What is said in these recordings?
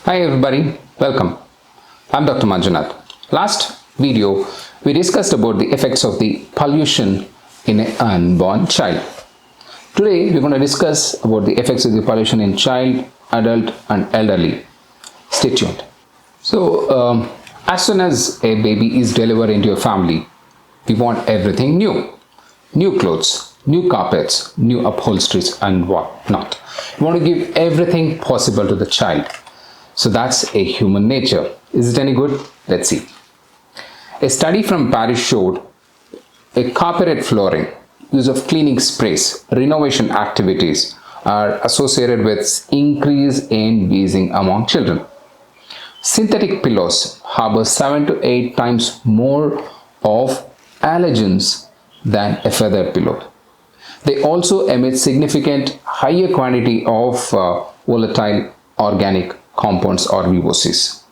Hi everybody, welcome. I'm Dr. Manjunath. Last video, we discussed about the effects of the pollution in an unborn child. Today, we're going to discuss about the effects of the pollution in child, adult and elderly. Stay tuned. As soon as a baby is delivered into your family, we want everything new. New clothes, new carpets, new upholsteries and whatnot. We want to give everything possible to the child. So that's a human nature. Is it any good? Let's see. A study from Paris showed a carpeted flooring, use of cleaning sprays, renovation activities are associated with increase in wheezing among children. Synthetic pillows harbor 7 to 8 times more of allergens than a feather pillow. They also emit significant higher quantity of volatile organic compounds or VOCs.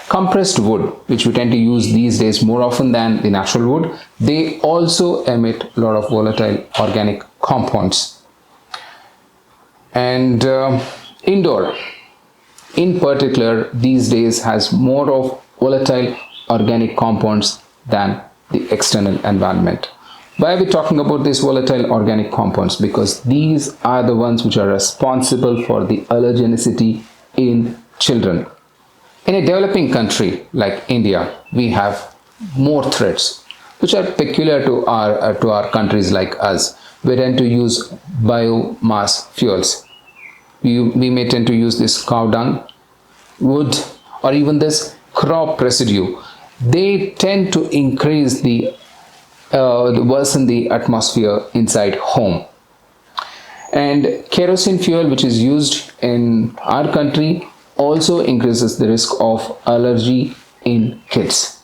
Compressed wood, which we tend to use these days more often than the natural wood, they also emit a lot of volatile organic compounds. And indoor, in particular, these days has more of volatile organic compounds than the external environment. Why are we talking about these volatile organic compounds? Because these are the ones which are responsible for the allergenicity in children. In a developing country like India, we have more threats which are peculiar to our countries like us. We tend to use biomass fuels. We may tend to use this cow dung, wood, or even this crop residue. They tend to increase worsen the atmosphere inside home. And kerosene fuel, which is used in our country, also increases the risk of allergy in kids.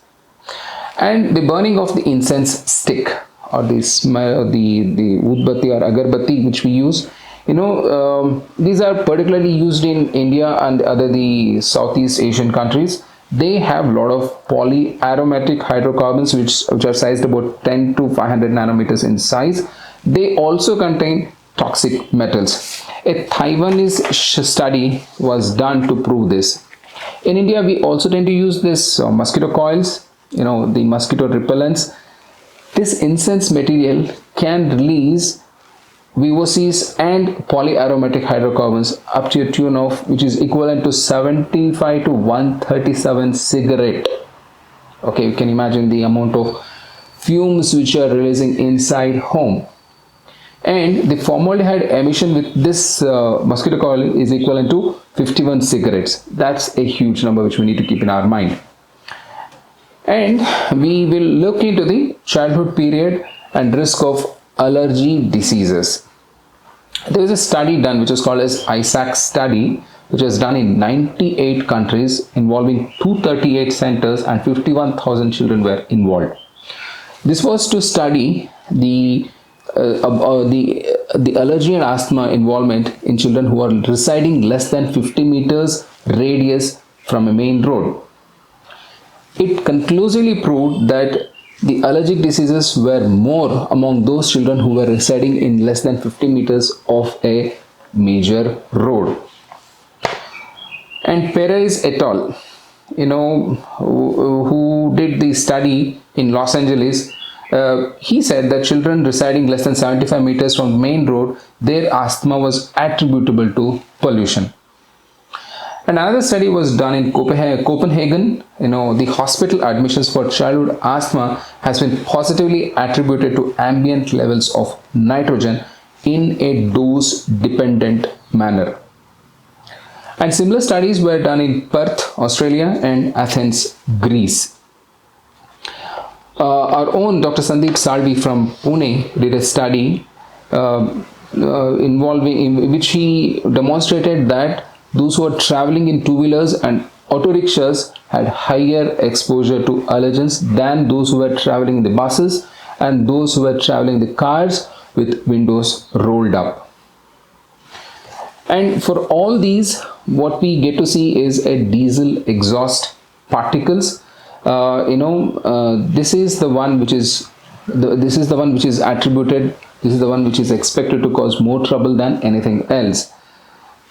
And the burning of the incense stick or the smell of the udbatti or agarbatti which we use, these are particularly used in India and the Southeast Asian countries. They have a lot of polyaromatic hydrocarbons which are sized about 10 to 500 nanometers in size. They also contain toxic metals. A Taiwanese study was done to prove this. In India, we also tend to use this mosquito coils, the mosquito repellents. This incense material can release VOCs and polyaromatic hydrocarbons up to a tune of which is equivalent to 75 to 137 cigarette. Okay, you can imagine the amount of fumes which are releasing inside home. And the formaldehyde emission with this mosquito coil is equivalent to 51 cigarettes. That's a huge number which we need to keep in our mind. And we will look into the childhood period and risk of allergy diseases. There is a study done which is called as ISAC study, which was done in 98 countries involving 238 centers and 51,000 children were involved. This was to study the allergy and asthma involvement in children who are residing less than 50 meters radius from a main road. It conclusively proved that the allergic diseases were more among those children who were residing in less than 50 meters of a major road. And Perez et al., who did the study in Los Angeles, he said that children residing less than 75 meters from the main road, their asthma was attributable to pollution. Another study was done in Copenhagen. The hospital admissions for childhood asthma has been positively attributed to ambient levels of nitrogen in a dose-dependent manner. And similar studies were done in Perth, Australia and Athens, Greece. Our own Dr. Sandeep Salvi from Pune did a study in which he demonstrated that those who are traveling in two-wheelers and auto rickshaws had higher exposure to allergens than those who were traveling in the buses and those who were traveling in the cars with windows rolled up. And for all these, what we get to see is a diesel exhaust particles. This is the one which is attributed. This is the one which is expected to cause more trouble than anything else.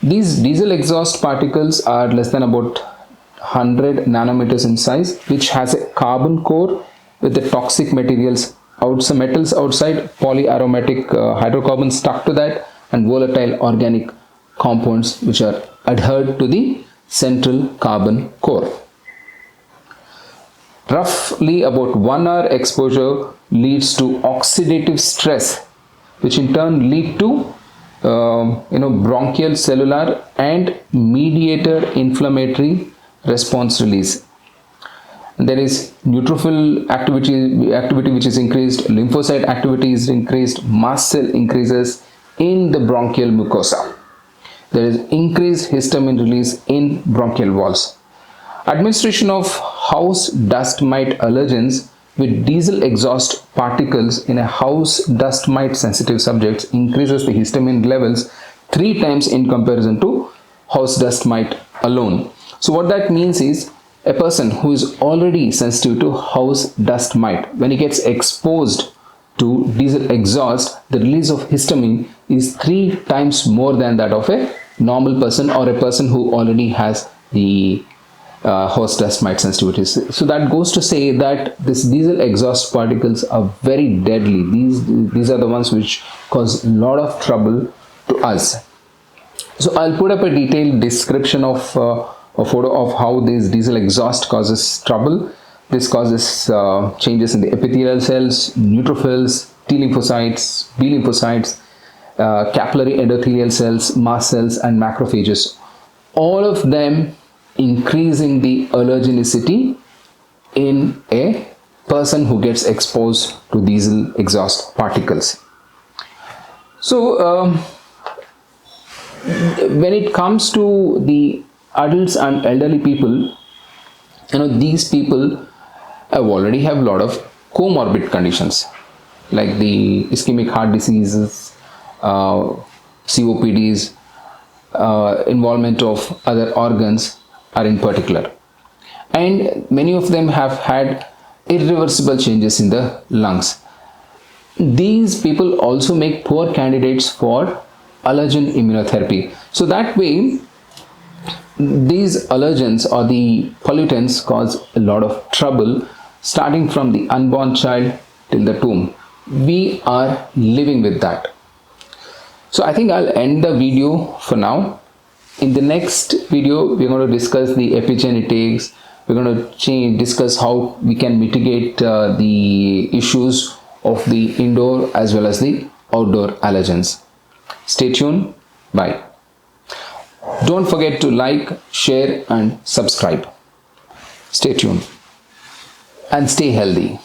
These diesel exhaust particles are less than about 100 nanometers in size, which has a carbon core with the toxic materials metals outside, polyaromatic hydrocarbons stuck to that, and volatile organic compounds which are adhered to the central carbon core. Roughly about 1 hour exposure leads to oxidative stress, which in turn lead to bronchial, cellular and mediator inflammatory response release. And there is neutrophil activity which is increased, lymphocyte activity is increased, mast cell increases in the bronchial mucosa. There is increased histamine release in bronchial walls. Administration of house dust mite allergens with diesel exhaust particles in a house dust mite sensitive subjects increases the histamine levels 3 times in comparison to house dust mite alone. So what that means is, a person who is already sensitive to house dust mite, when he gets exposed to diesel exhaust, the release of histamine is 3 times more than that of a normal person or a person who already has the house dust mite sensitivities. So that goes to say that this diesel exhaust particles are very deadly. These are the ones which cause a lot of trouble to us. So I'll put up a detailed description of a photo of how this diesel exhaust causes trouble. This causes changes in the epithelial cells, neutrophils, T lymphocytes, B lymphocytes, capillary endothelial cells, mast cells and macrophages. All of them increasing the allergenicity in a person who gets exposed to diesel exhaust particles. So when it comes to the adults and elderly people, these people already have a lot of comorbid conditions like the ischemic heart diseases, COPDs, involvement of other organs are in particular, and many of them have had irreversible changes in the lungs. These people also make poor candidates for allergen immunotherapy. So that way, these allergens or the pollutants cause a lot of trouble starting from the unborn child till the tomb. We are living with that. So I think I'll end the video for now. In the next video, we're going to discuss the epigenetics. We're going to discuss how we can mitigate the issues of the indoor as well as the outdoor allergens. Stay tuned. Bye. Don't forget to like, share and subscribe. Stay tuned and stay healthy.